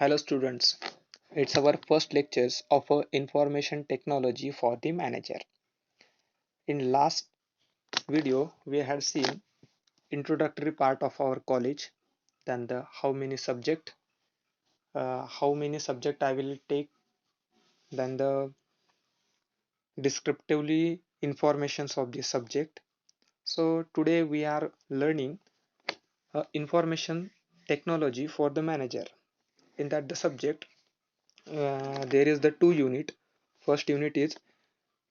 Hello students, it's our first lectures of information technology for the manager. In last video we had seen introductory part of our college, then the how many subject I will take, then the descriptively informations of the subject. So today we are learning information technology for the manager. In that the subject there is the two unit. First unit is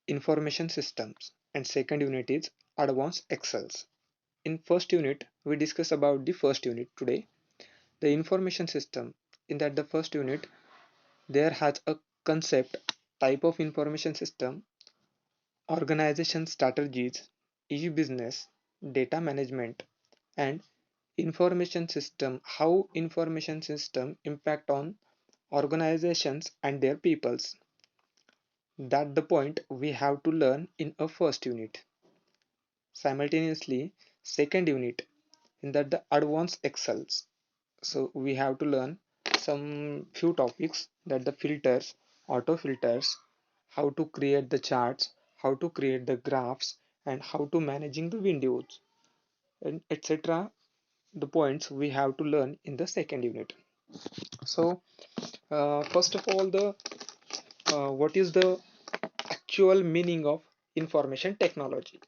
information systems and second unit is advanced excels. In first unit we discuss about the first unit today, the information system. In that the first unit there has a concept, type of information system, organization strategies, e-business, data management, and information system, how information system impact on organizations and their peoples. That the point we have to learn in a first unit. Simultaneously, second unit, in that the advanced excels. So we have to learn some few topics, that the filters, auto filters, how to create the charts, how to create the graphs, and how to managing the windows, and etc. The points we have to learn in the second unit. So first of all, the what is the actual meaning of information technology?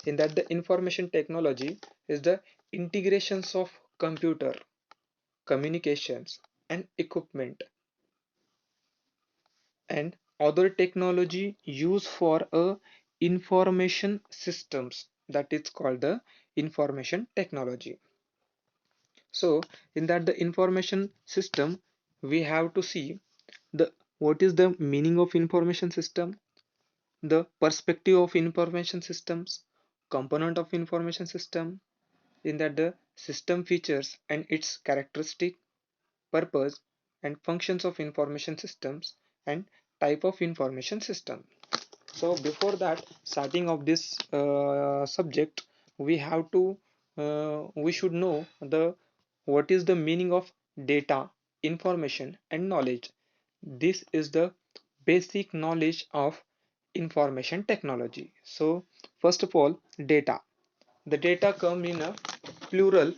In that the information technology is the integrations of computer, communications, and equipment and other technology used for a information systems, that is called the information technology. So in that the information system we have to see the what is the meaning of information system, the perspective of information systems, component of information system, in that the system features and its characteristic, purpose, and functions of information systems, and type of information system. So before that starting of this subject, we have to we should know the what is the meaning of data, information, and knowledge. This is the basic knowledge of information technology. So first of all, data. The data come in a plural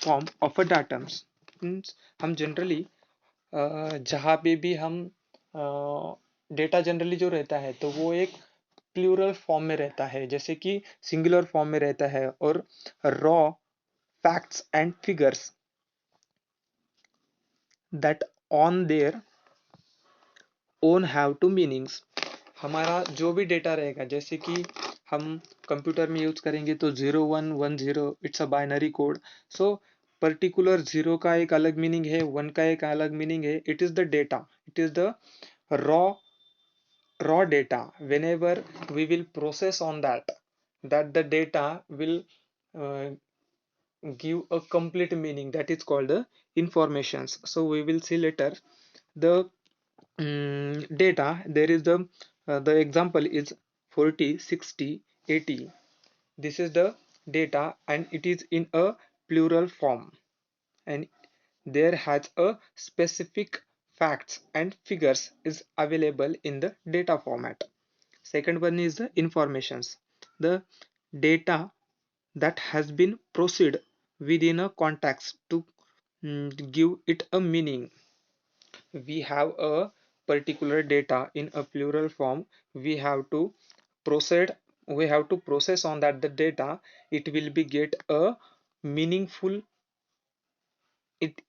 form of a datums. Means हम generally जहाँ पे भी हम data generally जो रहता है तो वो एक प्लूरल फॉर्म में रहता है, जैसे कि सिंगुलर फॉर्म में रहता है, और raw facts and figures that on their own have two meanings. हमारा जो भी डेटा रहेगा, जैसे कि हम कंप्यूटर में यूज करेंगे तो 0110 it's a binary code. So particular zero का एक अलग मीनिंग है, वन का एक अलग मीनिंग है. It is the data, it is the raw raw data. Whenever we will process on that, that the data will uh, give a complete meaning, that is called the informations. So we will see later the data. There is the example is 40, 60, 80. This is the data and it is in a plural form, and there has a specific facts and figures is available in the data format. Second one is the informations, the data that has been processed within a context to give it a meaning. We have a particular data in a plural form, we have to proceed, we have to process on that the data, it will be get a meaningful,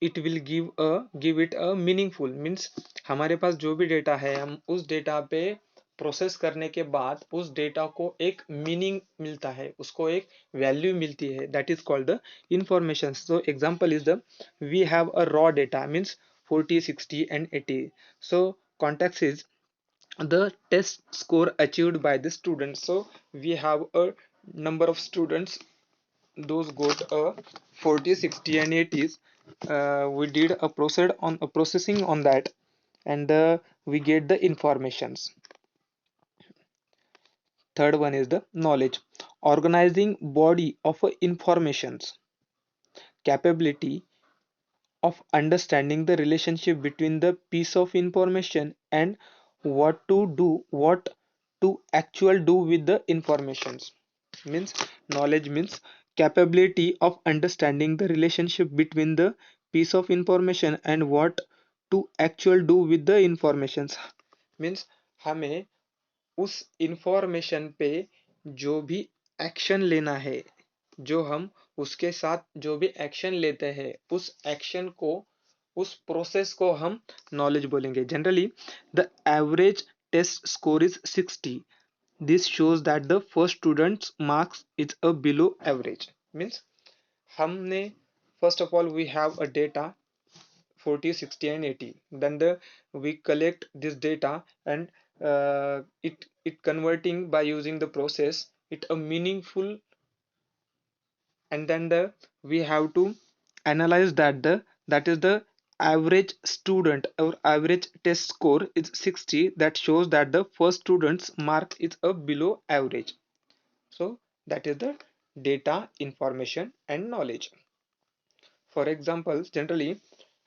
it will give it a meaningful. Means हमारे पास जो भी data है हम उस data पे process करने के बाद उस डेटा को एक मीनिंग मिलता है, उसको एक वैल्यू मिलती है, that is called the information. So example is the we have a raw data means 40, 60 and 80. So context is the test score achieved by the students. So we have a number of students, those got a 40, 60 and 80s. We did a process on a processing on that, and we get the informations. Third one is the knowledge, organizing body of informations, capability of understanding the relationship between the piece of information and what to actual do with the informations. Means knowledge means capability of understanding the relationship between the piece of information and what to actual do with the informations. Means हमें उस information पे जो भी action लेना है, जो हम उसके साथ जो भी एक्शन लेते हैं, उस एक्शन को, उस प्रोसेस को हम नॉलेज बोलेंगे. Generally the average test score is 60. This shows that the first student's marks is a below average. Means हमने first of all we have a data 40, 60 and 80. Then the we collect this data and it converting by using the process it a meaningful, and then the we have to analyze that is the average student or average test score is 60. That shows that the first student's mark is a below average. So that is the data, information and knowledge. For example generally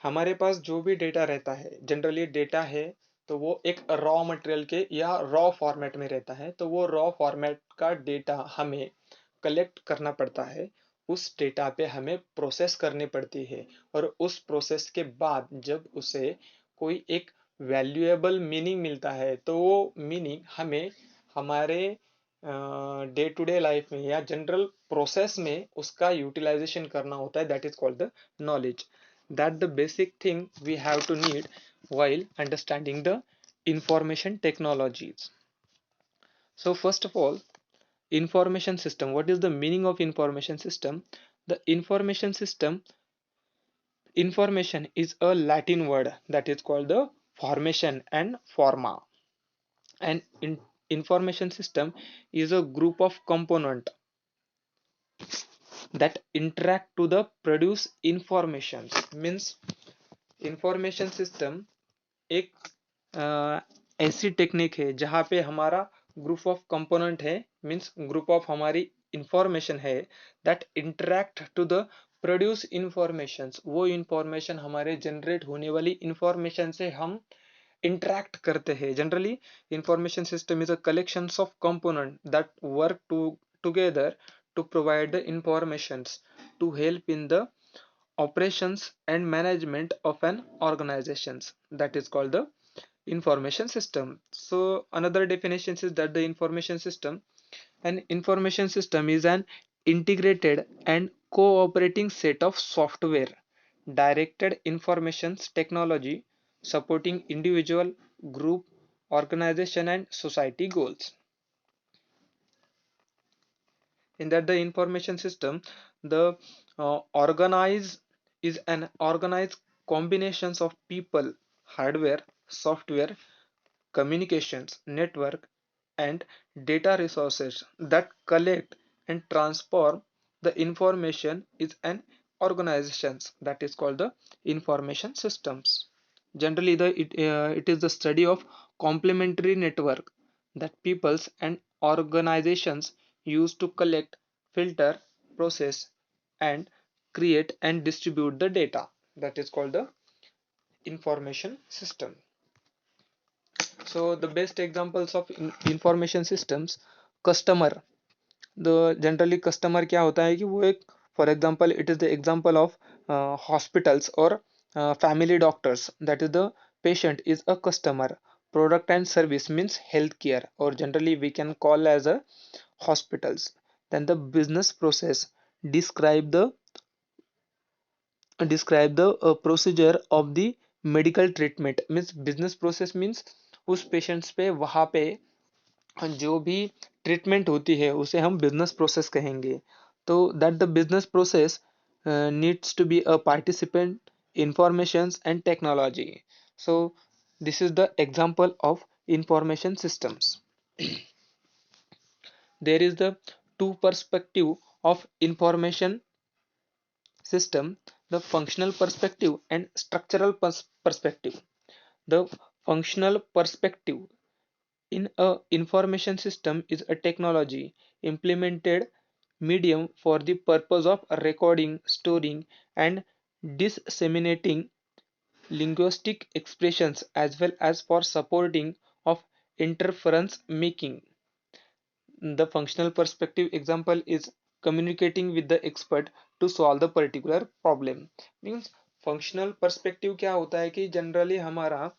हमारे पास जो भी data रहता है, generally data है तो वो एक raw material के या रॉ फॉर्मेट में रहता है, तो वो रॉ फॉर्मेट का डेटा हमें कलेक्ट करना पड़ता है. उस डेटा पे हमें प्रोसेस करनी पड़ती है और उस प्रोसेस के बाद जब उसे कोई एक वैल्यूएबल मीनिंग मिलता है तो वो मीनिंग हमें हमारे डे टू डे लाइफ में या जनरल प्रोसेस में उसका यूटिलाइजेशन करना होता है. That is called the knowledge. That the basic thing we have to need while understanding the information technologies. So first of all, information system. What is the meaning of information system? The information system, information is a Latin word that is called the formation and forma. And information system is a group of component that interact to the produce information. Means information system एक ऐसी technique है जहाँ पे हमारा group of component है, means group of हमारी information है that interact to the produce information. वो इंफॉर्मेशन हमारे जनरेट होने वाली इंफॉर्मेशन से हम इंटरेक्ट करते हैं. Generally information system is a collection of component that work together to provide the informations to help in the operations and management of an organizations. That is called the information system. So another definition is that the information system, an information system is an integrated and cooperating set of software directed informations technology supporting individual, group, organization and society goals. In that the information system, the organize is an organized combinations of people, hardware, software, communications network and data resources that collect and transform the information is an organizations. That is called the information systems. Generally it is the study of complementary network that peoples and organizations use to collect, filter, process and create and distribute the data. That is called the information system. So the best examples of information systems, customer. The generally customer क्या होता है कि वो एक, for example it is the example of hospitals or family doctors. That is the patient is a customer. Product and service means healthcare or generally we can call as a hospitals. Then the business process describe the procedure of the medical treatment. means business process means उस patients पे वहाँ पे जो भी treatment होती है उसे हम बिजनेस प्रोसेस कहेंगे. तो that the business process needs to be a participant informations and technology. So this is the example of information systems. There is the two perspective of information system, the functional perspective and structural perspective. The functional perspective in a information system is a technology implemented medium for the purpose of recording, storing and disseminating linguistic expressions as well as for supporting of interference making. The functional perspective example is communicating with the expert to solve the particular problem. Means functional perspective क्या होता है कि generally हमारा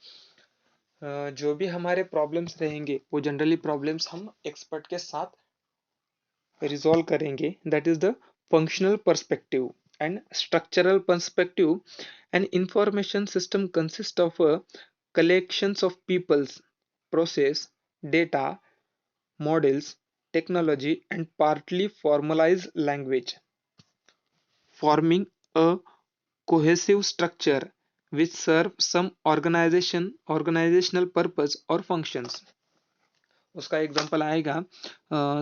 जो भी हमारे problems रहेंगे वो जनरली प्रॉब्लम्स हम एक्सपर्ट के साथ रिजॉल्व करेंगे. That is the functional perspective. And structural perspective, an information system consists of a collections of people's process, data, models, technology, and partly formalized language, forming a cohesive structure which serve some organizational purpose or functions. उसका example आएगा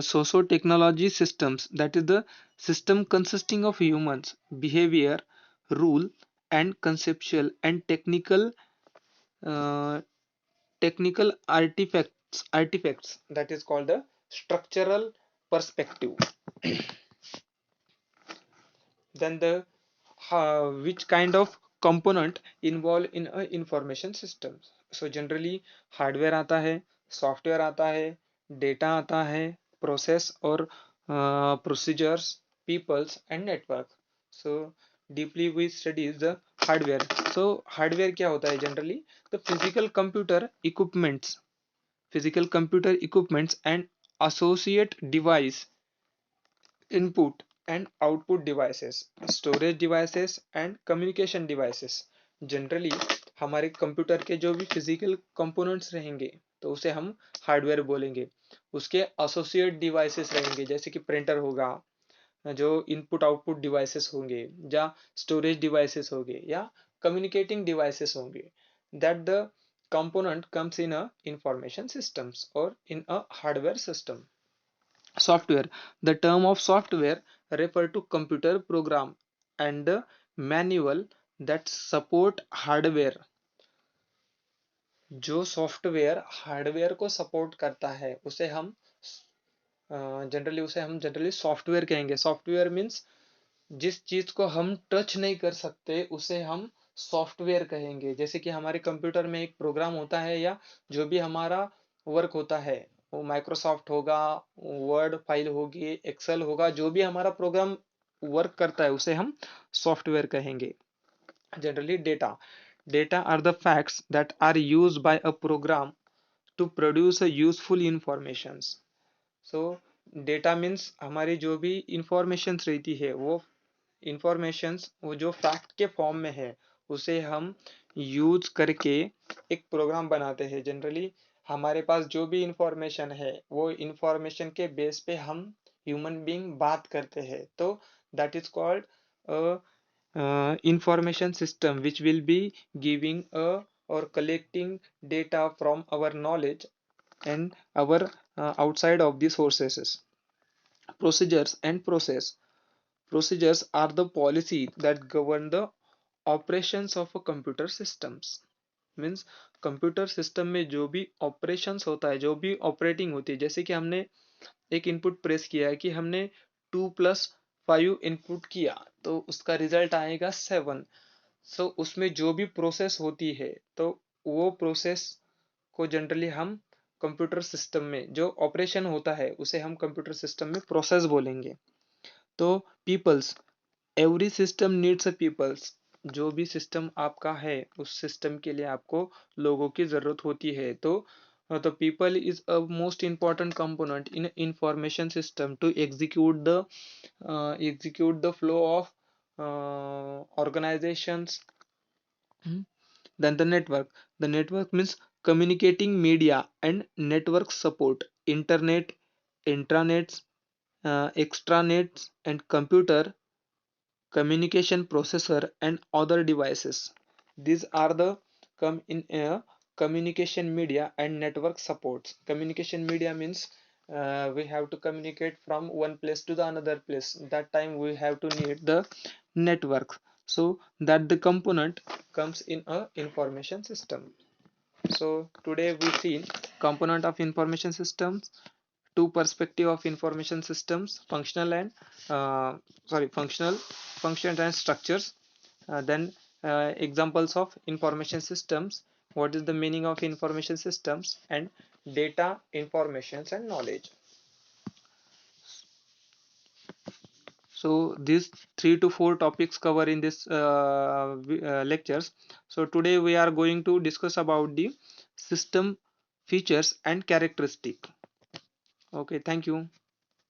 socio technology systems, that is the system consisting of humans behaviour, rule and conceptual and technical artifacts that is called the structural perspective. Then the which kind of component involved in a information system. So generally hardware आता है, software आता है, data आता है, process और procedures, peoples and network. So deeply we study the hardware. So hardware क्या होता है generally? The physical computer equipments and associate device, input and output devices, storage devices and communication devices. Generally हमारे computer के जो भी physical components रहेंगे तो उसे हम हार्डवेयर बोलेंगे. उसके एसोसिएट डिवाइसेस रहेंगे जैसे कि प्रिंटर होगा, जो इनपुट आउटपुट डिवाइसेस होंगे, या स्टोरेज डिवाइसेस होंगे, या कम्युनिकेटिंग डिवाइसेस होंगे. That the component comes in a information systems or in a hardware system. Software. The term of software refer to computer program and the manual that support hardware. जो software hardware को support करता है उसे हम generally software कहेंगे. Software means जिस चीज को हम टच नहीं कर सकते उसे हम सॉफ्टवेयर कहेंगे. जैसे कि हमारे कंप्यूटर में एक प्रोग्राम होता है या जो भी हमारा वर्क होता है, वो माइक्रोसॉफ्ट होगा, वर्ड फाइल होगी, एक्सेल होगा, जो भी हमारा प्रोग्राम वर्क करता है उसे हम सॉफ्टवेयर कहेंगे. Generally data are the facts that are used by a program to produce a useful information. So data means हमारी जो भी इंफॉर्मेशन रहती है वो इंफॉर्मेशंस वो जो फैक्ट के फॉर्म में है उसे हम यूज करके एक प्रोग्राम बनाते हैं. जनरली हमारे पास जो भी इंफॉर्मेशन है वो इंफॉर्मेशन के बेस पे हम ह्यूमन बीइंग बात करते हैं. तो that is called information system which will be giving a or collecting data from our knowledge and our outside of the sources. Procedures and procedures are the policy that govern the operations of a computer systems. Means computer system में जो भी operations होता है, जो भी operating होती है, जैसे कि हमने एक इनपुट प्रेस किया है कि हमने 2+5 इनपुट किया तो उसका रिजल्ट आएगा 7. सो उसमें जो भी प्रोसेस होती है तो वो प्रोसेस को जनरली हम कंप्यूटर सिस्टम में जो ऑपरेशन होता है उसे हम कंप्यूटर सिस्टम में प्रोसेस बोलेंगे. तो peoples, every system needs a peoples. जो भी सिस्टम आपका है उस सिस्टम के लिए आपको लोगों की जरूरत होती है. तो the people is a most important component in information system to execute the flow of organizations. Then the network means communicating media and network support, internet, intranets, extranets, and computer communication processor and other devices. These are the come in a communication media and network supports. Communication media means we have to communicate from one place to the another place. That time we have to need the network. So that the component comes in a information system. So today we see component of information systems, two perspective of information systems, functional and functions and structures. Then examples of information systems, what is the meaning of information systems, and data, informations and knowledge. So these 3 to 4 topics cover in this lectures. So today we are going to discuss about the system features and characteristic. Okay, thank you.